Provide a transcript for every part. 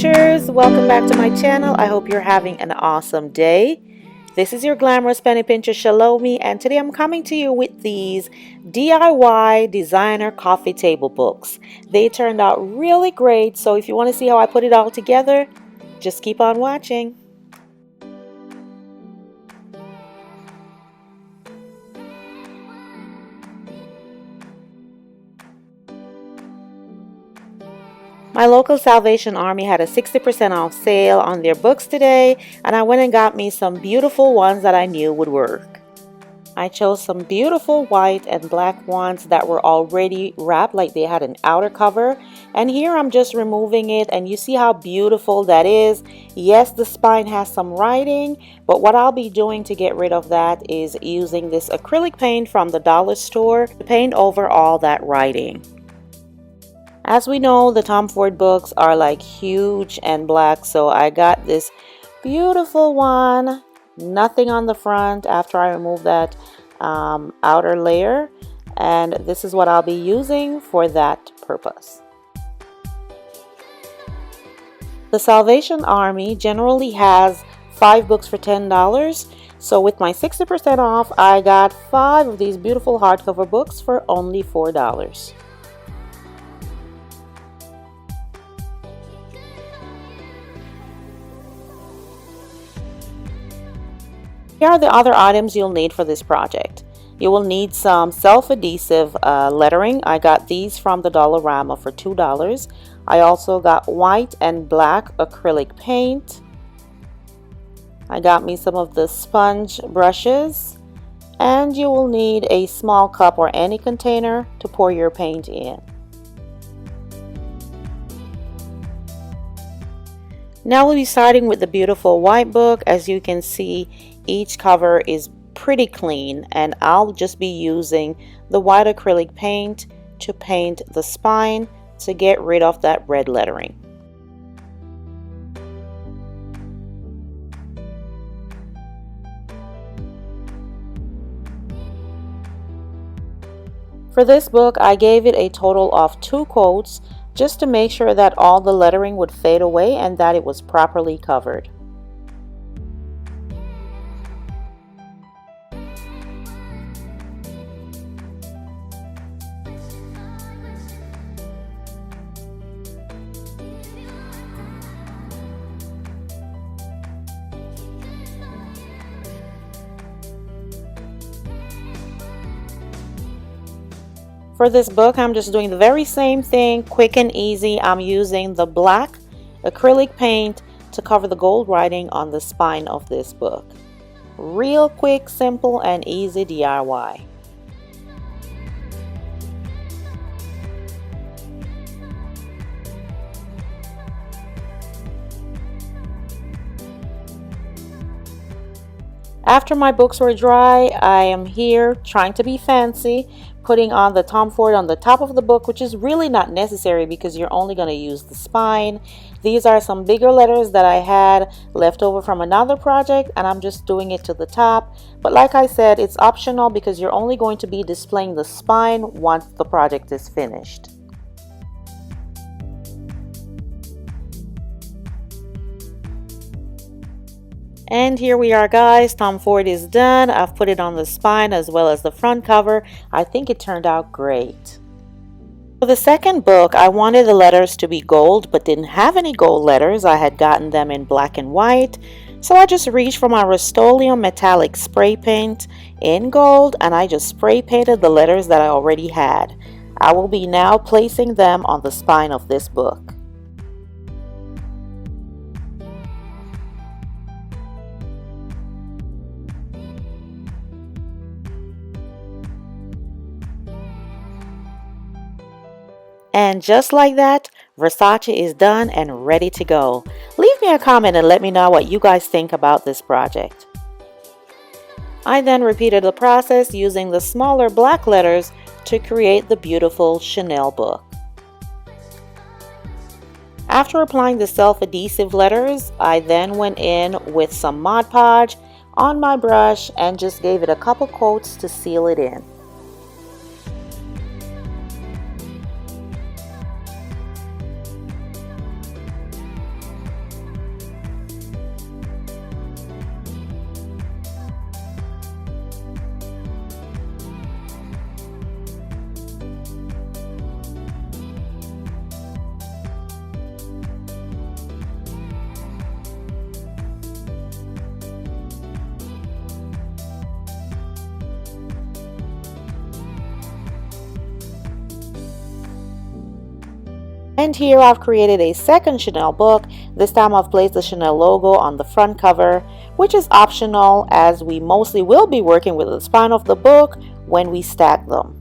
pinchers, welcome back to my channel. I hope you're having an awesome day. This is your Glamorous penny pincher Shalomi, and today I'm coming to you with these DIY designer coffee table books. They turned out really great, so if you want to see how I put it all together, just keep on watching. My local Salvation Army had a 60% off sale on their books today, and I went and got me some beautiful ones that I knew would work. I chose some beautiful white and black ones that were already wrapped, like they had an outer cover, and here I'm just removing it, and you see how beautiful that is. Yes, the spine has some writing, but what I'll be doing to get rid of that is using this acrylic paint from the dollar store to paint over all that writing. As we know, the Tom Ford books are like huge and black, so I got this beautiful one, nothing on the front after I remove that outer layer, and this is what I'll be using for that purpose. The Salvation Army generally has 5 books for $10, so with my 60% off, I got 5 of these beautiful hardcover books for only $4. Here are the other items you'll need for this project. You will need some self-adhesive lettering. I got these from the Dollarama for $2. I also got white and black acrylic paint. I got me some of the sponge brushes. And you will need a small cup or any container to pour your paint in. Now we'll be starting with the beautiful white book. As you can see, each cover is pretty clean, and I'll just be using the white acrylic paint to paint the spine to get rid of that red lettering. For this book, I gave it a total of 2 coats just to make sure that all the lettering would fade away and that it was properly covered. For this book, I'm just doing the very same thing, quick and easy. I'm using the black acrylic paint to cover the gold writing on the spine of this book. Real quick, simple, and easy DIY. After my books were dry, I am here trying to be fancy, putting on the Tom Ford on the top of the book, which is really not necessary because you're only going to use the spine. These are some bigger letters that I had left over from another project, and I'm just doing it to the top. But like I said, it's optional because you're only going to be displaying the spine once the project is finished. And here we are, guys. Tom Ford is done. I've put it on the spine as well as the front cover. I think it turned out great. For the second book, I wanted the letters to be gold but didn't have any gold letters. I had gotten them in black and white. So I just reached for my Rust-Oleum metallic spray paint in gold, and I just spray painted the letters that I already had. I will be now placing them on the spine of this book. And just like that, Versace is done and ready to go. Leave me a comment and let me know what you guys think about this project. I then repeated the process using the smaller black letters to create the beautiful Chanel book. After applying the self-adhesive letters, I then went in with some Mod Podge on my brush and just gave it a couple coats to seal it in. And here I've created a second Chanel book. This time I've placed the Chanel logo on the front cover, which is optional as we mostly will be working with the spine of the book when we stack them.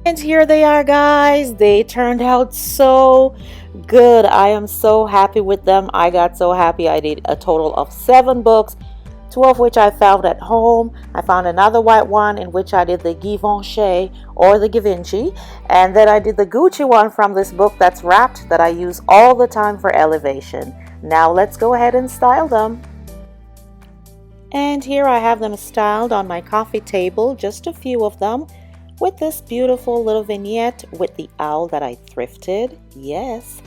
And here they are, guys. They turned out so good. I am so happy with them. I got so happy. I did a total of 7 books, 2 of which I found at home. I found another white one in which I did the Givenchy or the Givenchy. And then I did the Gucci one from this book that's wrapped that I use all the time for elevation. Now let's go ahead and style them. And here I have them styled on my coffee table, just a few of them, with this beautiful little vignette with the owl that I thrifted. Yes,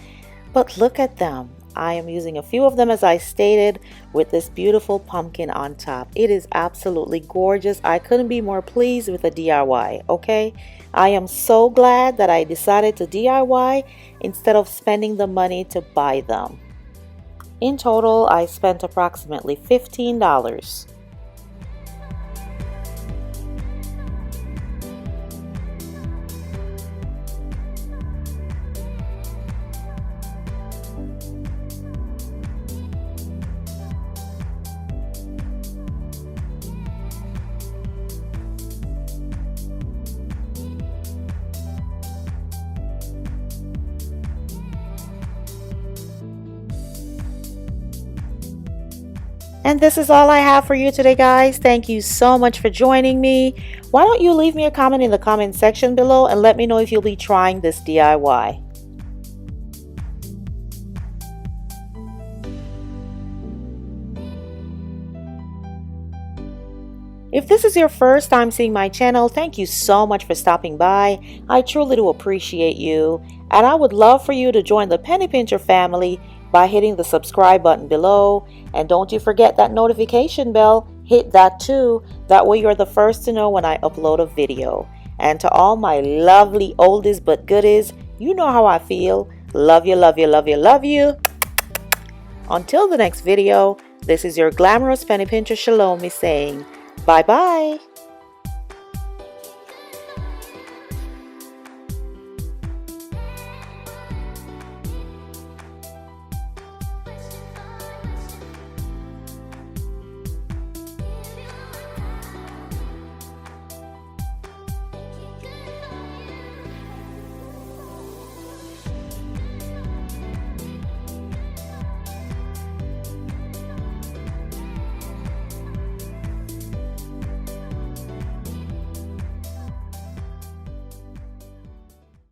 but look at them. I am using a few of them as I stated with this beautiful pumpkin on top. It is absolutely gorgeous. I couldn't be more pleased with the DIY, okay? I am so glad that I decided to DIY instead of spending the money to buy them. In total, I spent approximately $15. And this is all I have for you today, guys. Thank you so much for joining me. Why don't you leave me a comment in the comment section below and let me know if you'll be trying this DIY. If this is your first time seeing my channel, thank you so much for stopping by. I truly do appreciate you. And I would love for you to join the Penny Pincher family by hitting the subscribe button below. And don't you forget that notification bell. Hit that too. That way you're the first to know when I upload a video. And to all my lovely oldies but goodies, you know how I feel. Love you, love you, love you, love you. Until the next video, this is your Glamorous Penny Pincher Shalomi saying, bye-bye.